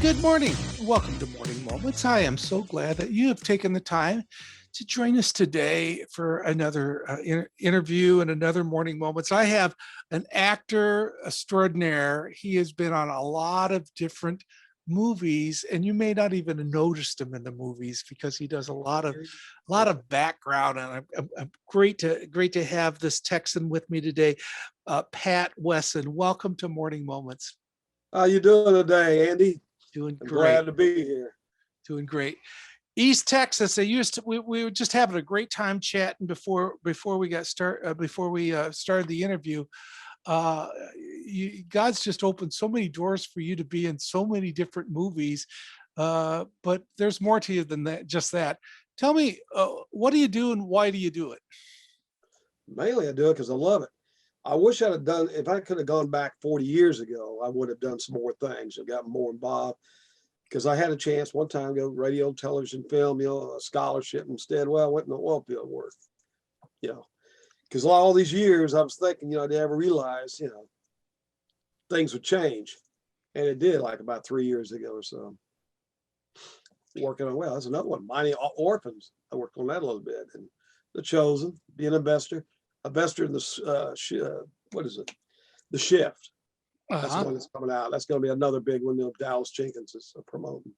Good morning. Welcome to Morning Moments. I am so glad that you have taken the time to join us today for another interview and another Morning Moments. I have an actor extraordinaire. He has been on a lot of different movies, and you may not even have noticed him in the movies because he does a lot of background. And I'm great to have this Texan with me today, Pat Wesson. Welcome to Morning Moments. How you doing today, Andy? Doing I'm great. glad to be here. Doing great. East Texas. We were just having a great time chatting before we started the interview. Uh, God's just opened so many doors for you to be in so many different movies, but there's more to you than that. Just that. Tell me, what do you do and why do you do it? Mainly I do it because I love it. I wish I'd have done, if I could have gone back 40 years ago, I would have done some more things and gotten more involved because I had a chance one time to go radio, television, film, a scholarship instead. Well, I went in the oil field work, you know, because all these years I was thinking, I never realized, things would change. And it did like about 3 years ago or so. Working on, well, that's another one, Mighty Orphans. I worked on that a little bit. And The Chosen, being an investor in the, what is it? The Shift. That's the one that's coming out. That's going to be another big one. Dallas Jenkins is promoting.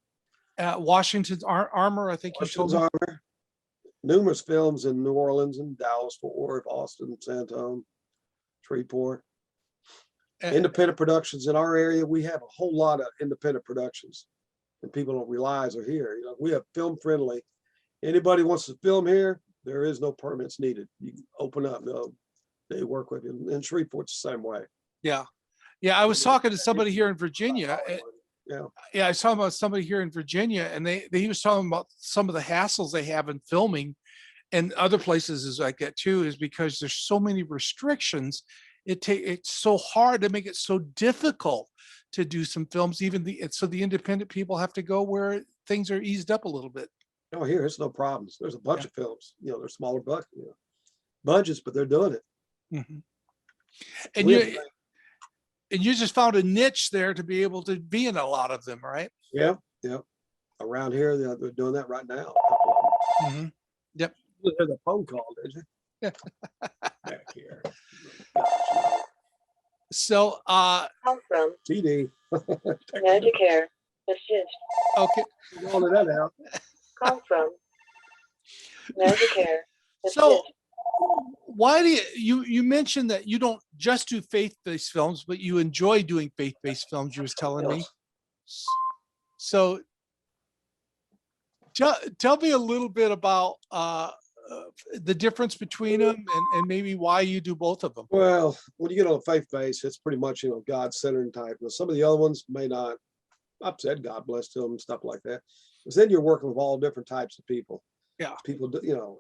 Washington's Armor, I think you told Washington's me. Armor. Numerous films in New Orleans and Dallas, Fort Worth, Austin, San Antonio, Shreveport. Independent productions in our area. We have a whole lot of independent productions, and people don't realize are here. We have film friendly. Anybody wants to film here, there is no permits needed. You can open up. They work with you. And Shreveport's the same way. Yeah. I was talking to somebody here in Virginia. Yeah. I was talking about somebody here in Virginia, and he was talking about some of the hassles they have in filming, and other places as I get too, is because there's so many restrictions. It's so hard to make it so difficult to do some films. So the independent people have to go where things are eased up a little bit. No, here it's no problems. There's a bunch of films. They're smaller budgets, but they're doing it. Mm-hmm. And you just found a niche there to be able to be in a lot of them, right? Yeah. Around here, they're doing that right now. Mm-hmm. Yep. You heard the phone call, did you? Back here. So, call from TD. Medicare Assist. Okay. Rolling that out. Call from Medicare Assist. So, why do you mentioned that you don't just do faith-based films, but you enjoy doing faith-based films, you was telling me. So tell me a little bit about the difference between them and maybe why you do both of them. Well, when you get on a faith base, it's pretty much, God-centered type. Now, some of the other ones may not. I've said God bless to them and stuff like that. Because then you're working with all different types of people. Yeah. People,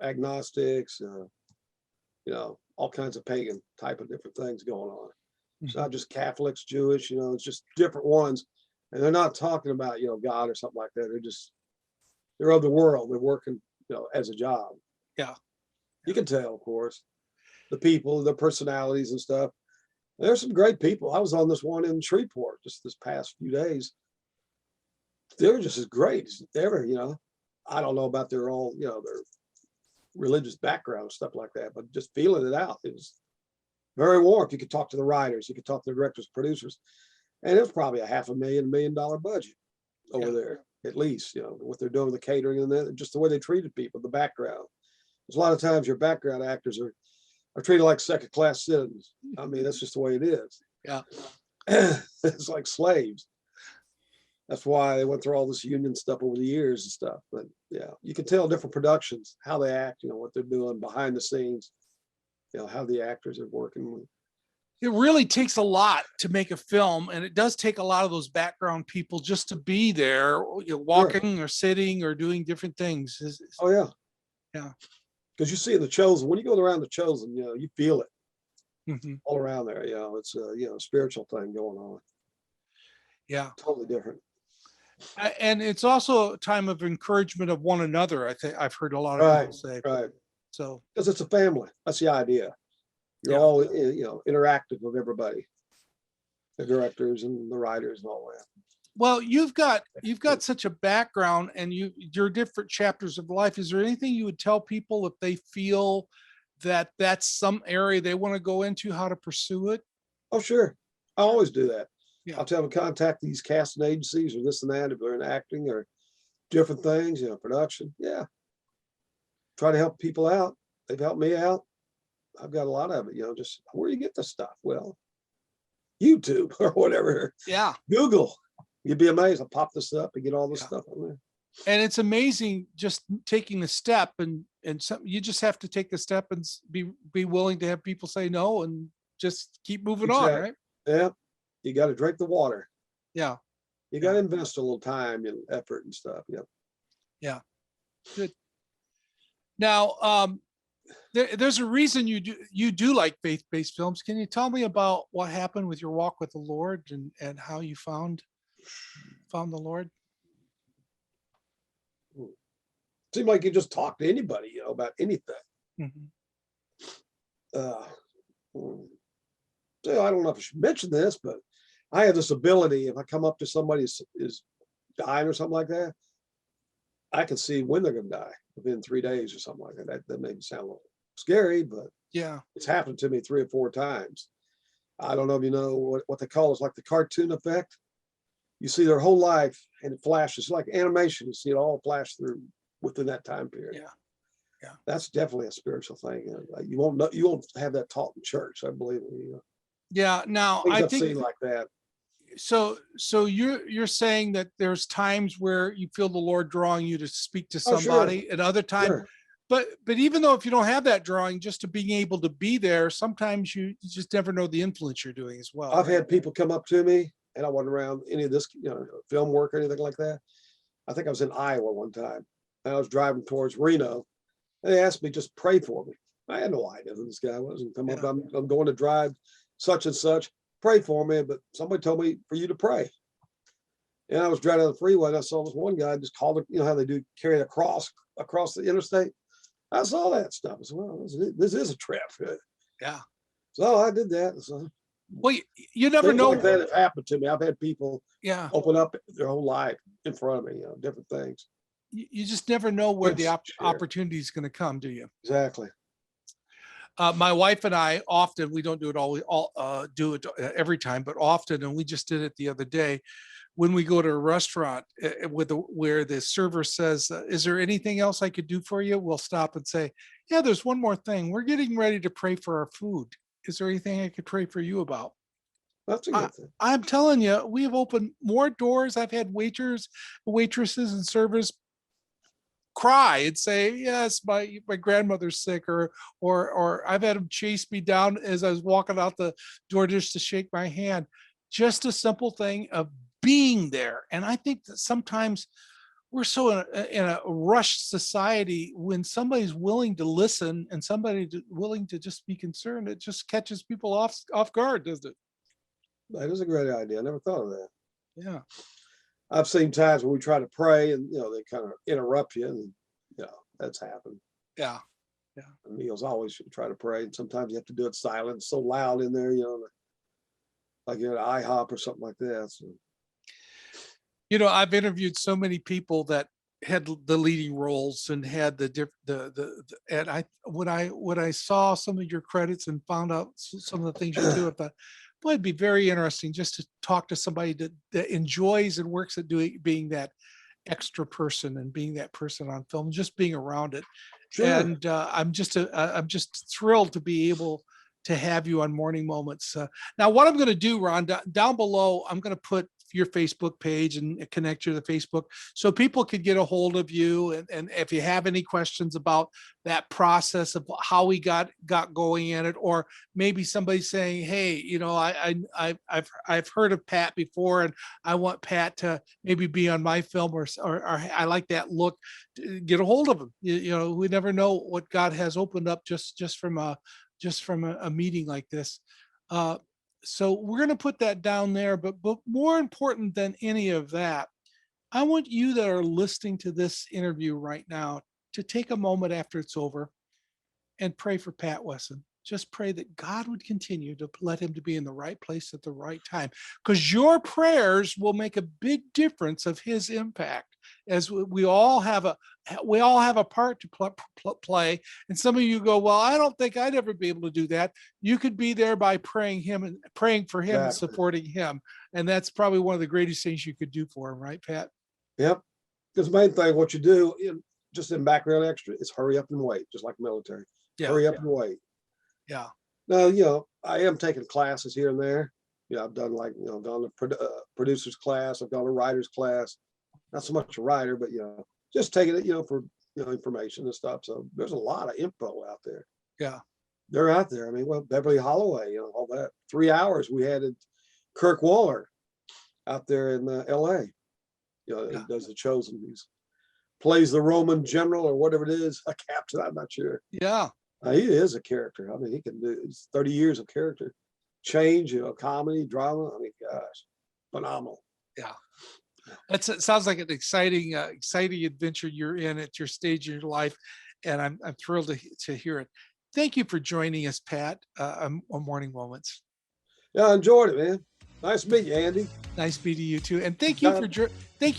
agnostics, all kinds of pagan type of different things going on. It's not just Catholics, Jewish, it's just different ones. And they're not talking about, God or something like that. They're of the world. They're working, as a job. Yeah. You can tell, of course, the people, their personalities and stuff. There's some great people. I was on this one in Shreveport just this past few days. They're just as great as ever, I don't know about their own, their religious background and stuff like that, but just feeling it out. It was very warm. You could talk to the writers, you could talk to the directors, producers, and it was probably a $500,000, $1 million budget over there, at least, what they're doing with the catering and then just the way they treated people, the background. There's a lot of times your background actors are treated like second-class citizens. I mean, that's just the way it is. Yeah. It's like slaves. That's why they went through all this union stuff over the years and stuff. But yeah, you can tell different productions, how they act, what they're doing behind the scenes, how the actors are working. It really takes a lot to make a film, and it does take a lot of those background people just to be there, walking or sitting or doing different things. Oh yeah. Yeah. Because you see The Chosen, when you go around The Chosen, you feel it all around there. It's a spiritual thing going on. Yeah. Totally different. And it's also a time of encouragement of one another. I think I've heard a lot of people say. Right. So because it's a family. That's the idea. You're all interactive with everybody, the directors and the writers and all that. Well, you've got such a background and your different chapters of life. Is there anything you would tell people if they feel that that's some area they want to go into, how to pursue it? Oh, sure. I always do that. Yeah. I'll tell them contact these casting agencies or this and that if they're in acting or different things, production. Yeah. Try to help people out. They've helped me out. I've got a lot of it, just where do you get this stuff? Well, YouTube or whatever. Yeah. Google. You'd be amazed. I'll pop this up and get all this Yeah. stuff on there. And it's amazing just taking the step and some, you just have to take the step and be willing to have people say no and just keep moving on, Exactly. right? Yeah. You got to drink the water. Yeah. You got to invest a little time and effort and stuff. Yep. Yeah. Good. Now, there's a reason you do like faith-based films. Can you tell me about what happened with your walk with the Lord and how you found the Lord? Seemed like you just talk to anybody, about anything. Mhm. So I don't know if I should mention this, but I have this ability. If I come up to somebody is dying or something like that, I can see when they're going to die within 3 days or something like that. That may sound a little scary, but Yeah. it's happened to me 3 or 4 times. I don't know if you know what they call it, like the cartoon effect. You see their whole life and it flashes like animation. You see it all flash through within that time period. Yeah. Yeah. That's definitely a spiritual thing. You won't have that taught in church. I believe it. Yeah. Now, Things I I've think seen like that. so. So you're saying that there's times where you feel the Lord drawing you to speak to Oh, sure, somebody, and other time, sure. but even though if you don't have that drawing, just to being able to be there, sometimes you just never know the influence you're doing as well. I've right? had people come up to me, and I wasn't around any of this, film work or anything like that. I think I was in Iowa one time, and I was driving towards Reno, and they asked me just pray for me. I had no idea who this guy was, and come up, Yeah. I'm going to drive such and such, pray for me, but somebody told me for you to pray. And I was driving on the freeway, and I saw this one guy just called it, how they do carry a cross across the interstate. I saw that stuff. I said, well, this is a trip. Yeah. So I did that. So Well, you never things know. like that have happened to me. I've had people Yeah. open up their whole life in front of me, different things. You just never know where the Sure. opportunity is going to come, do you? Exactly. My wife and I often, we don't do it do it every time, but often, and we just did it the other day, when we go to a restaurant where the server says, is there anything else I could do for you? We'll stop and say, yeah, there's one more thing. We're getting ready to pray for our food. Is there anything I could pray for you about? That's a good thing. I'm telling you, we have opened more doors. I've had waitresses and servers cry and say, yes, my grandmother's sick, or I've had them chase me down as I was walking out the door just to shake my hand. Just a simple thing of being there. And I think that sometimes we're so in a rushed society. When somebody's willing to listen and willing to just be concerned, it just catches people off guard, doesn't it? That is a great idea. I never thought of that. Yeah. I've seen times when we try to pray and they kind of interrupt you, and that's happened. Yeah. And meals always should try to pray, and sometimes you have to do it silent. It's so loud in there, like you're at IHOP or something like that. So. I've interviewed so many people that had the leading roles and had and when I saw some of your credits and found out some of the things you do, I thought, boy, it'd be very interesting just to talk to somebody that enjoys and works at being that extra person and being that person on film, just being around it. Sure. And I'm just thrilled to be able to have you on Morning Moments. Now, what I'm going to do, Ron, down below, I'm going to put your Facebook page and connect you to Facebook so people could get a hold of you. And if you have any questions about that process of how we got going in it, or maybe somebody saying, hey, I've heard of Pat before and I want Pat to maybe be on my film, or I like that look, get a hold of him. We never know what God has opened up just from a meeting like this. So we're going to put that down there, but more important than any of that, I want you that are listening to this interview right now to take a moment after it's over and pray for Pat Wesson. just pray that God would continue to let him to be in the right place at the right time, because your prayers will make a big difference of his impact. As we all have a part to play. And some of you go, well, I don't think I'd ever be able to do that. You could be there by praying for him and Exactly. supporting him. And that's probably one of the greatest things you could do for him, right, Pat? Yep. Because the main thing, what you do, just in background extra, is hurry up and wait, just like military. Yeah. Hurry up and wait. Yeah. Now, I am taking classes here and there. I've done gone to producer's class. I've gone to writer's class. Not so much a writer, but just taking it, for information and stuff. So there's a lot of info out there. Yeah. They're out there. I mean, well, Beverly Holloway, all that. 3 hours we had at Kirk Waller out there in LA. Yeah. Does The Chosen. He plays the Roman general or whatever it is, a captain. I'm not sure. Yeah. He is a character. I mean, he can do. It's 30 years of character change. Comedy, drama. I mean, gosh, phenomenal. Yeah. It sounds like an exciting adventure you're in at your stage in your life, and I'm thrilled to hear it. Thank you for joining us, Pat, on Morning Moments. Yeah, I enjoyed it, man. Nice to meet you, Andy. Nice meeting you too, and thank you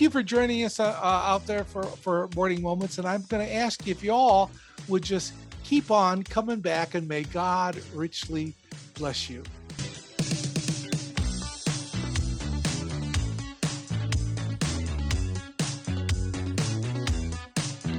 for joining us out there for Morning Moments. And I'm going to ask you if you all would just keep on coming back, and may God richly bless you.